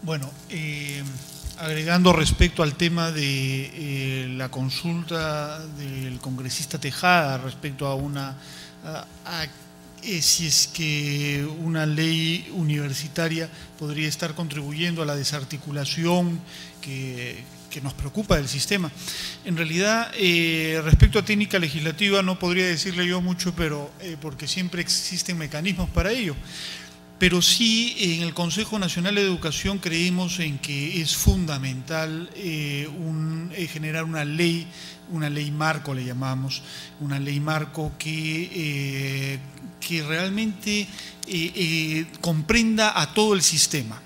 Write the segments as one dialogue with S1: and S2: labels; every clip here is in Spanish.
S1: Bueno, agregando respecto al tema de la consulta del congresista Tejada respecto a si es que una ley universitaria podría estar contribuyendo a la desarticulación que nos preocupa del sistema. En realidad, respecto a técnica legislativa no podría decirle yo mucho, pero porque siempre existen mecanismos para ello. Pero sí, en el Consejo Nacional de Educación creemos en que es fundamental generar una ley marco, le llamamos, una ley marco que realmente comprenda a todo el sistema.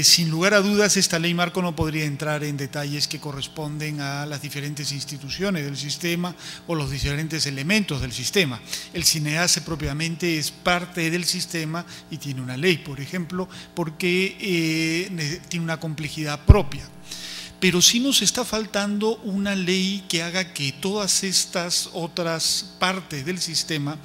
S1: Sin lugar a dudas, esta ley marco no podría entrar en detalles que corresponden a las diferentes instituciones del sistema o los diferentes elementos del sistema. El SINEASE propiamente es parte del sistema y tiene una ley, por ejemplo, porque tiene una complejidad propia. Pero sí nos está faltando una ley que haga que todas estas otras partes del sistema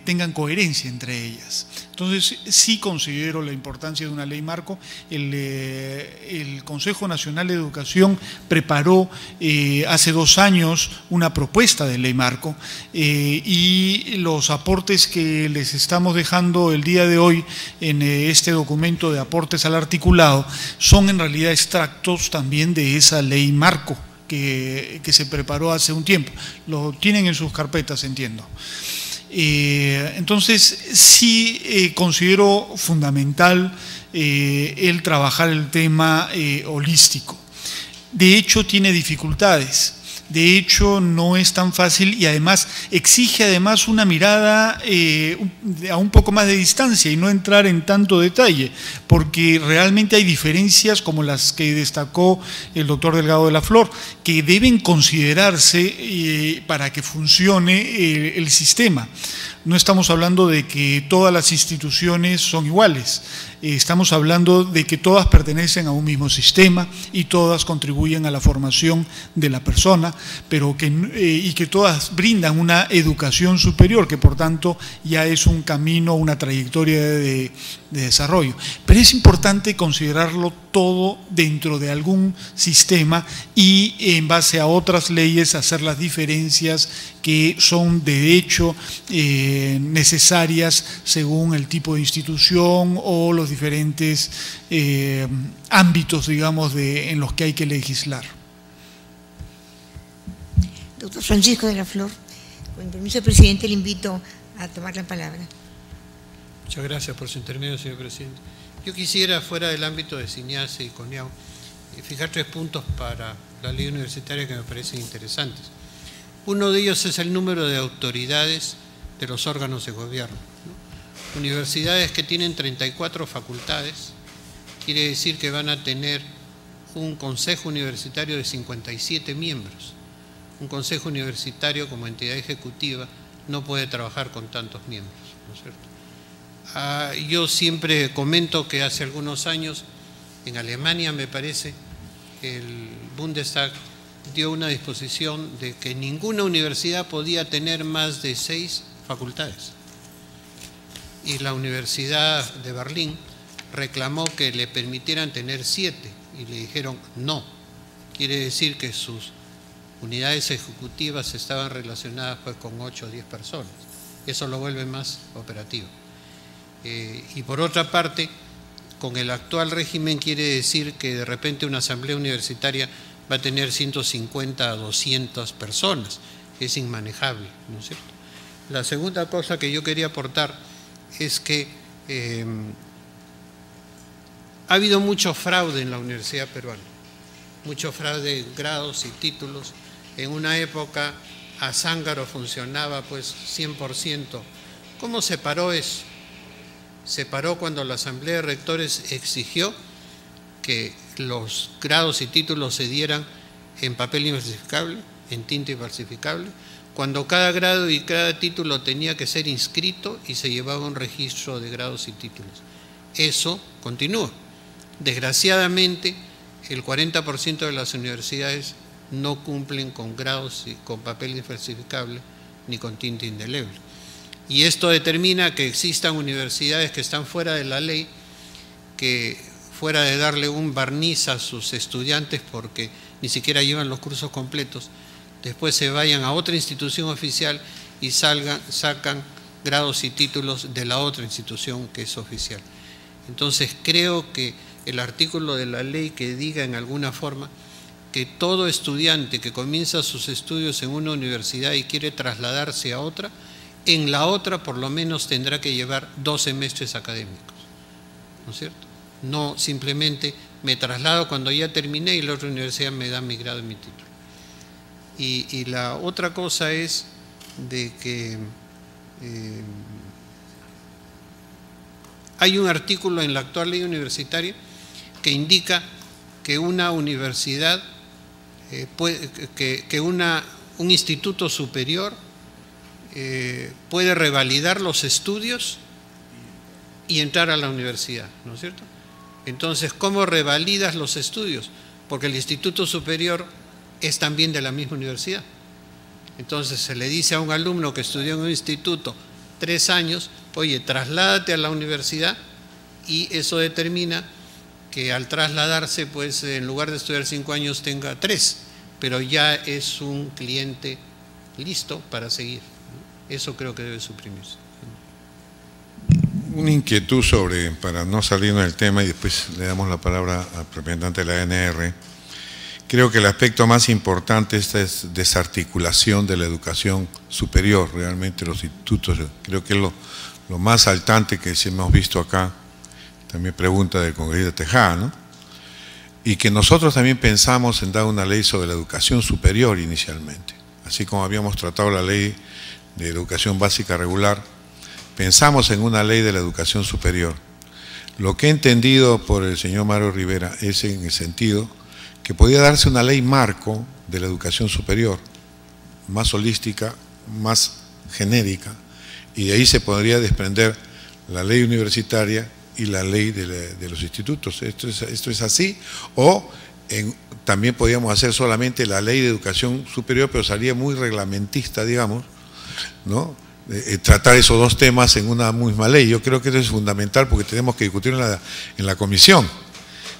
S1: tengan coherencia entre ellas. Entonces, sí considero la importancia de una ley marco. El Consejo Nacional de Educación preparó hace 2 años una propuesta de ley marco y los aportes que les estamos dejando el día de hoy en este documento de aportes al articulado son en realidad extractos también de esa ley marco que se preparó hace un tiempo. Lo tienen en sus carpetas, entiendo. Entonces, sí considero fundamental el trabajar el tema holístico. De hecho, tiene dificultades. De hecho, no es tan fácil y además exige una mirada a un poco más de distancia y no entrar en tanto detalle, porque realmente hay diferencias como las que destacó el doctor Delgado de la Flor, que deben considerarse para que funcione el sistema. No estamos hablando de que todas las instituciones son iguales, estamos hablando de que todas pertenecen a un mismo sistema y todas contribuyen a la formación de la persona, pero y que todas brindan una educación superior, que por tanto ya es un camino, una trayectoria de desarrollo. Pero es importante considerarlo todo dentro de algún sistema y en base a otras leyes hacer las diferencias que son de hecho necesarias según el tipo de institución o los diferentes ámbitos, digamos, en los que hay que legislar.
S2: Doctor Francisco de la Flor, con permiso del presidente, le invito a tomar la palabra.
S3: Muchas gracias por su intermedio, señor presidente. Yo quisiera, fuera del ámbito de SINEASE y CONEAU, fijar 3 puntos para la ley universitaria que me parecen interesantes. Uno de ellos es el número de autoridades de los órganos de gobierno, ¿no? Universidades que tienen 34 facultades, quiere decir que van a tener un consejo universitario de 57 miembros. Un consejo universitario como entidad ejecutiva no puede trabajar con tantos miembros, ¿no es cierto? Yo siempre comento que hace algunos años, en Alemania me parece, el Bundestag dio una disposición de que ninguna universidad podía tener más de 6 facultades. Y la Universidad de Berlín reclamó que le permitieran tener 7 y le dijeron no. Quiere decir que sus unidades ejecutivas estaban relacionadas pues con 8 o 10 personas. Eso lo vuelve más operativo. Y por otra parte, con el actual régimen quiere decir que de repente una asamblea universitaria va a tener 150 a 200 personas. Es inmanejable, ¿no es cierto? La segunda cosa que yo quería aportar es que ha habido mucho fraude en la universidad peruana, mucho fraude en grados y títulos. En una época Azángaro funcionaba pues 100%. ¿Cómo se paró eso? Se paró cuando la Asamblea de Rectores exigió que los grados y títulos se dieran en papel infalsificable, en tinta infalsificable, cuando cada grado y cada título tenía que ser inscrito y se llevaba un registro de grados y títulos. Eso continúa. Desgraciadamente, el 40% de las universidades no cumplen con grados y con papel infalsificable ni con tinta indeleble. Y esto determina que existan universidades que están fuera de la ley, que fuera de darle un barniz a sus estudiantes porque ni siquiera llevan los cursos completos, después se vayan a otra institución oficial y sacan grados y títulos de la otra institución que es oficial. Entonces creo que el artículo de la ley que diga en alguna forma que todo estudiante que comienza sus estudios en una universidad y quiere trasladarse a otra, en la otra por lo menos tendrá que llevar 2 semestres académicos, ¿no es cierto? No simplemente me traslado cuando ya terminé y la otra universidad me da mi grado y mi título. Y la otra cosa es de que hay un artículo en la actual ley universitaria que indica que una universidad, un instituto superior puede revalidar los estudios y entrar a la universidad, ¿no es cierto? Entonces, ¿cómo revalidas los estudios? Porque el instituto superior es también de la misma universidad. Entonces se le dice a un alumno que estudió en un instituto 3 años, oye, trasládate a la universidad, y eso determina que al trasladarse, pues en lugar de estudiar 5 años tenga 3, pero ya es un cliente listo para seguir. Eso creo que debe suprimirse.
S4: Una inquietud sobre, para no salirnos del tema y después le damos la palabra al representante de la ANR. Creo que el aspecto más importante es desarticulación de la educación superior, realmente los institutos. Creo que es lo más saltante que hemos visto acá. También pregunta del congresista Tejada, ¿no? Y que nosotros también pensamos en dar una ley sobre la educación superior inicialmente. Así como habíamos tratado la ley de educación básica regular, pensamos en una ley de la educación superior. Lo que he entendido por el señor Mario Rivera es en el sentido que podía darse una ley marco de la educación superior, más holística, más genérica, y de ahí se podría desprender la ley universitaria y la ley de los institutos. Esto es así, o también podíamos hacer solamente la ley de educación superior, pero sería muy reglamentista, digamos, ¿no? Tratar esos 2 temas en una misma ley. Yo creo que eso es fundamental porque tenemos que discutirlo en la comisión,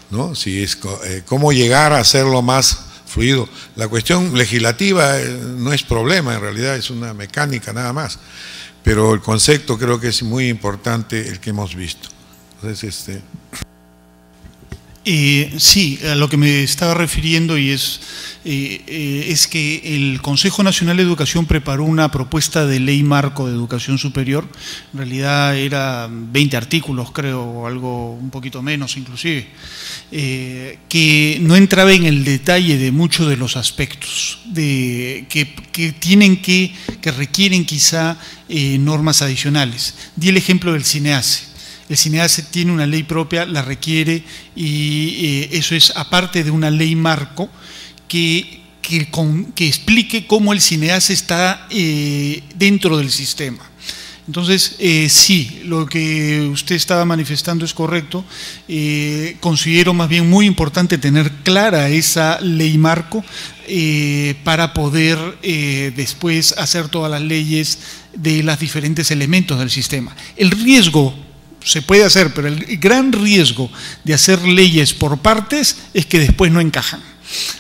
S4: ¿no? Si es cómo llegar a hacerlo más fluido. La cuestión legislativa no es problema, en realidad es una mecánica nada más, pero el concepto creo que es muy importante el que hemos visto. Entonces,
S1: sí, a lo que me estaba refiriendo y es que el Consejo Nacional de Educación preparó una propuesta de ley marco de educación superior. En realidad era 20 artículos, creo, o algo un poquito menos inclusive, que no entraba en el detalle de muchos de los aspectos que requieren quizá normas adicionales. Di el ejemplo del CINEACE. El CINEACE tiene una ley propia, la requiere, y eso es aparte de una ley marco que explique cómo el CINEACE está dentro del sistema. Entonces, sí, lo que usted estaba manifestando es correcto. Considero más bien muy importante tener clara esa ley marco para poder después hacer todas las leyes de los diferentes elementos del sistema. El riesgo se puede hacer, pero el gran riesgo de hacer leyes por partes es que después no encajan.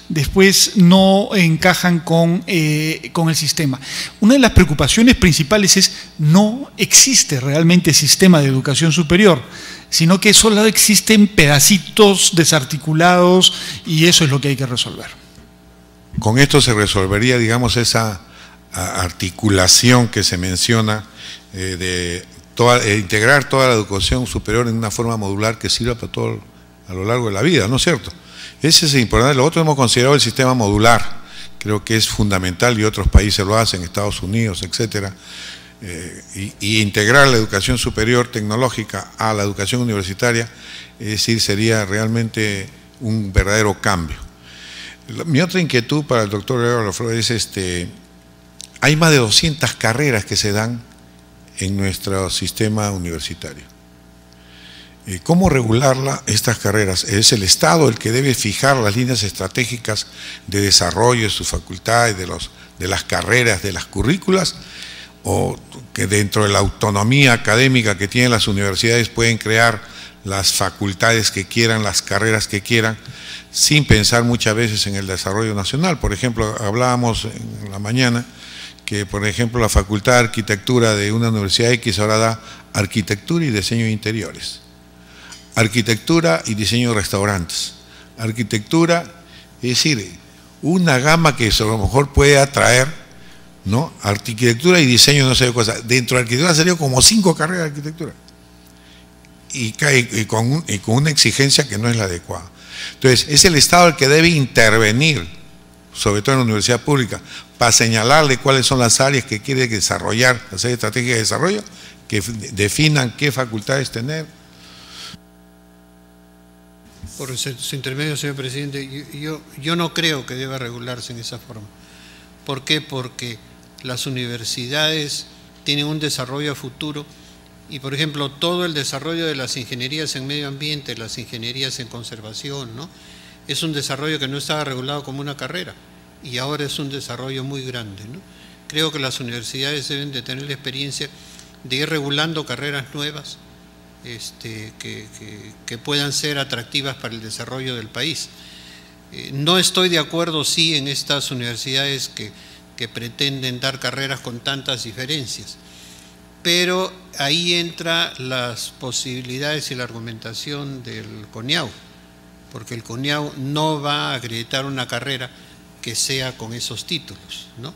S1: Después no encajan con el sistema. Una de las preocupaciones principales es no existe realmente sistema de educación superior, sino que solo existen pedacitos desarticulados y eso es lo que hay que resolver.
S4: Con esto se resolvería, digamos, esa articulación que se menciona de integrar toda la educación superior en una forma modular que sirva para todo a lo largo de la vida, ¿no es cierto? Ese es importante. Lo otro hemos considerado el sistema modular, creo que es fundamental y otros países lo hacen, Estados Unidos, etcétera, y integrar la educación superior tecnológica a la educación universitaria, es decir, sería realmente un verdadero cambio. Mi otra inquietud para el doctor Eduardo Laflor es hay más de 200 carreras que se dan en nuestro sistema universitario. ¿Cómo regularla estas carreras? ¿Es el Estado el que debe fijar las líneas estratégicas de desarrollo de sus facultades, de las carreras, de las currículas? ¿O que dentro de la autonomía académica que tienen las universidades pueden crear las facultades que quieran, las carreras que quieran, sin pensar muchas veces en el desarrollo nacional. Por ejemplo, hablábamos en la mañana que, por ejemplo, la Facultad de Arquitectura de una Universidad X ahora da arquitectura y diseño de interiores, arquitectura y diseño de restaurantes, arquitectura, es decir, una gama que a lo mejor puede atraer, ¿no? Arquitectura y diseño, no sé qué cosa. Dentro de arquitectura salieron como 5 carreras de arquitectura y con una exigencia que no es la adecuada. Entonces, es el Estado el que debe intervenir, sobre todo en la universidad pública, para señalarle cuáles son las áreas que quiere desarrollar, las áreas estratégicas de desarrollo, que definan qué facultades tener.
S3: Por su intermedio, señor presidente, yo no creo que deba regularse en esa forma. ¿Por qué? Porque las universidades tienen un desarrollo a futuro y, por ejemplo, todo el desarrollo de las ingenierías en medio ambiente, las ingenierías en conservación, ¿no? Es un desarrollo que no estaba regulado como una carrera y ahora es un desarrollo muy grande, ¿no? Creo que las universidades deben de tener la experiencia de ir regulando carreras nuevas que puedan ser atractivas para el desarrollo del país. No estoy de acuerdo, sí, en estas universidades que pretenden dar carreras con tantas diferencias, pero ahí entra las posibilidades y la argumentación del CONIAU, porque el CONIAU no va a acreditar una carrera que sea con esos títulos, ¿no?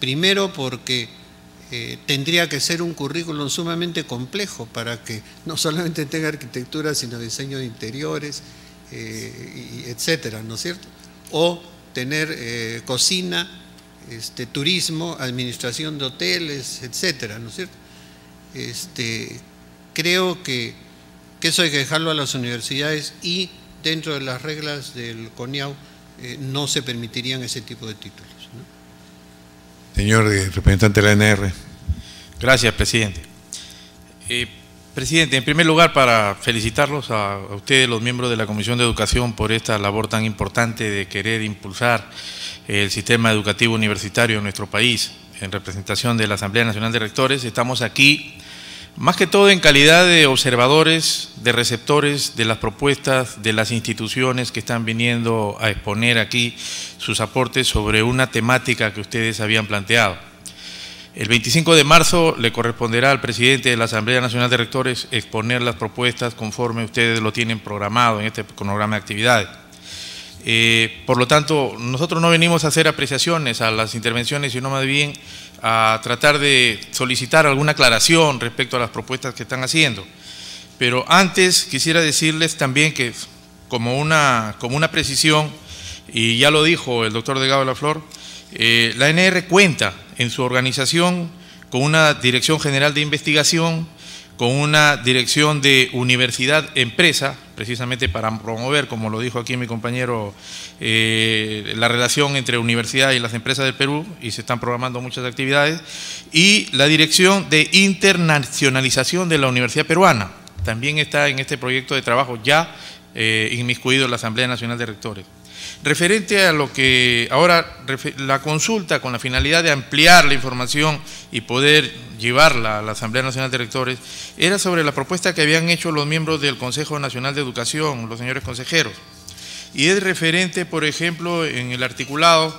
S3: Primero porque tendría que ser un currículum sumamente complejo para que no solamente tenga arquitectura, sino diseño de interiores, etcétera, ¿no es cierto? O tener cocina, turismo, administración de hoteles, etcétera, ¿no es cierto? Creo que eso hay que dejarlo a las universidades y dentro de las reglas del CONIAU no se permitirían ese tipo de títulos, ¿no?
S4: Señor representante de la ANR.
S5: Gracias, presidente. Presidente, en primer lugar, para felicitarlos a ustedes, los miembros de la Comisión de Educación, por esta labor tan importante de querer impulsar el sistema educativo universitario en nuestro país. En representación de la Asamblea Nacional de Rectores, estamos aquí más que todo en calidad de observadores, de receptores de las propuestas de las instituciones que están viniendo a exponer aquí sus aportes sobre una temática que ustedes habían planteado. El 25 de marzo le corresponderá al presidente de la Asamblea Nacional de Rectores exponer las propuestas conforme ustedes lo tienen programado en este cronograma de actividades. Por lo tanto, nosotros no venimos a hacer apreciaciones a las intervenciones, sino más bien a tratar de solicitar alguna aclaración respecto a las propuestas que están haciendo. Pero antes quisiera decirles también que, como una precisión, y ya lo dijo el doctor Delgado de la Flor, la ANR cuenta en su organización con una Dirección General de Investigación, con una dirección de universidad-empresa, precisamente para promover, como lo dijo aquí mi compañero, la relación entre universidad y las empresas del Perú, y se están programando muchas actividades, y la Dirección de Internacionalización de la Universidad Peruana, también está en este proyecto de trabajo ya inmiscuido en la Asamblea Nacional de Rectores. Referente a lo que ahora, la consulta con la finalidad de ampliar la información y poder llevarla a la Asamblea Nacional de Rectores, era sobre la propuesta que habían hecho los miembros del Consejo Nacional de Educación, los señores consejeros. Y es referente, por ejemplo, en el articulado,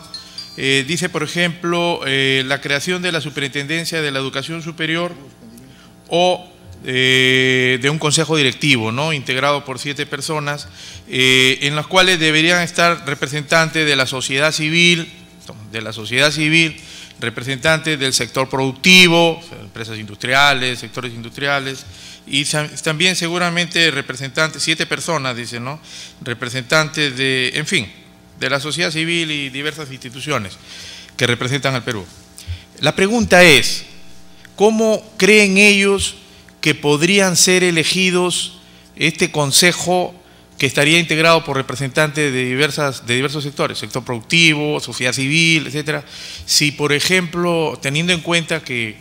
S5: dice, por ejemplo, la creación de la Superintendencia de la Educación Superior o de un consejo directivo, ¿no?, integrado por 7 personas, en las cuales deberían estar representantes de la sociedad civil, representantes del sector productivo, empresas industriales, sectores industriales, y también seguramente representantes, 7 personas, dicen, ¿no?, representantes de, en fin, de la sociedad civil y diversas instituciones que representan al Perú. La pregunta es, ¿cómo creen ellos que podrían ser elegidos este consejo que estaría integrado por representantes de diversos sectores, sector productivo, sociedad civil, etcétera? Si, por ejemplo, teniendo en cuenta que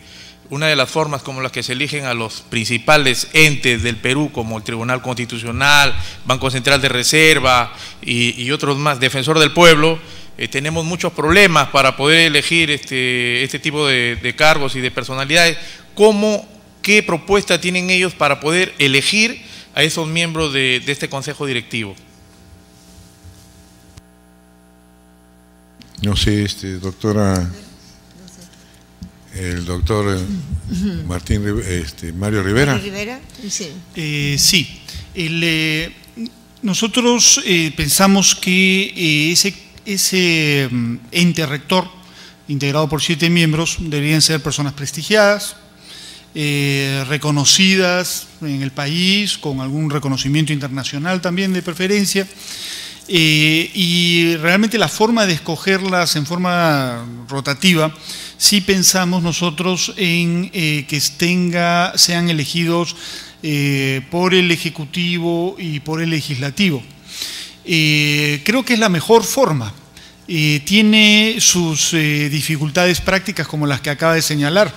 S5: una de las formas como las que se eligen a los principales entes del Perú, como el Tribunal Constitucional, Banco Central de Reserva y otros más, Defensor del Pueblo, tenemos muchos problemas para poder elegir este tipo de cargos y de personalidades. ¿Qué propuesta tienen ellos para poder elegir a esos miembros de este consejo directivo?
S4: No sé, doctora, el doctor Mario Rivera.
S2: ¿Mario Rivera? Sí.
S1: Sí. Nosotros pensamos que ese ente rector, integrado por 7 miembros, deberían ser personas prestigiadas, reconocidas en el país, con algún reconocimiento internacional también de preferencia, y realmente la forma de escogerlas en forma rotativa, sí pensamos nosotros en que sean elegidos por el Ejecutivo y por el Legislativo. Creo que es la mejor forma. Tiene sus dificultades prácticas como las que acaba de señalar,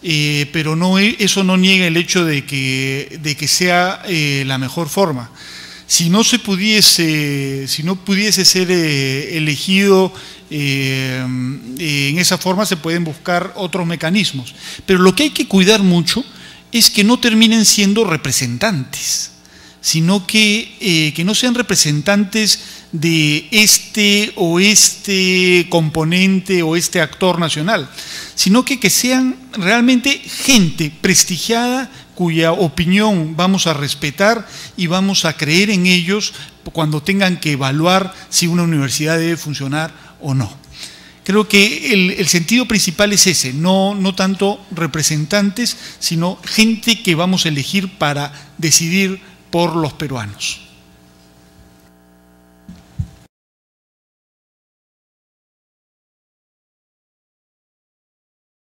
S1: pero eso no niega el hecho de que sea la mejor forma. Si no pudiese ser elegido en esa forma, se pueden buscar otros mecanismos. Pero lo que hay que cuidar mucho es que no terminen siendo representantes, sino que no sean representantes de este componente o este actor nacional, sino que sean realmente gente prestigiada cuya opinión vamos a respetar y vamos a creer en ellos cuando tengan que evaluar si una universidad debe funcionar o no. Creo que el sentido principal es ese, no tanto representantes, sino gente que vamos a elegir para decidir por los peruanos.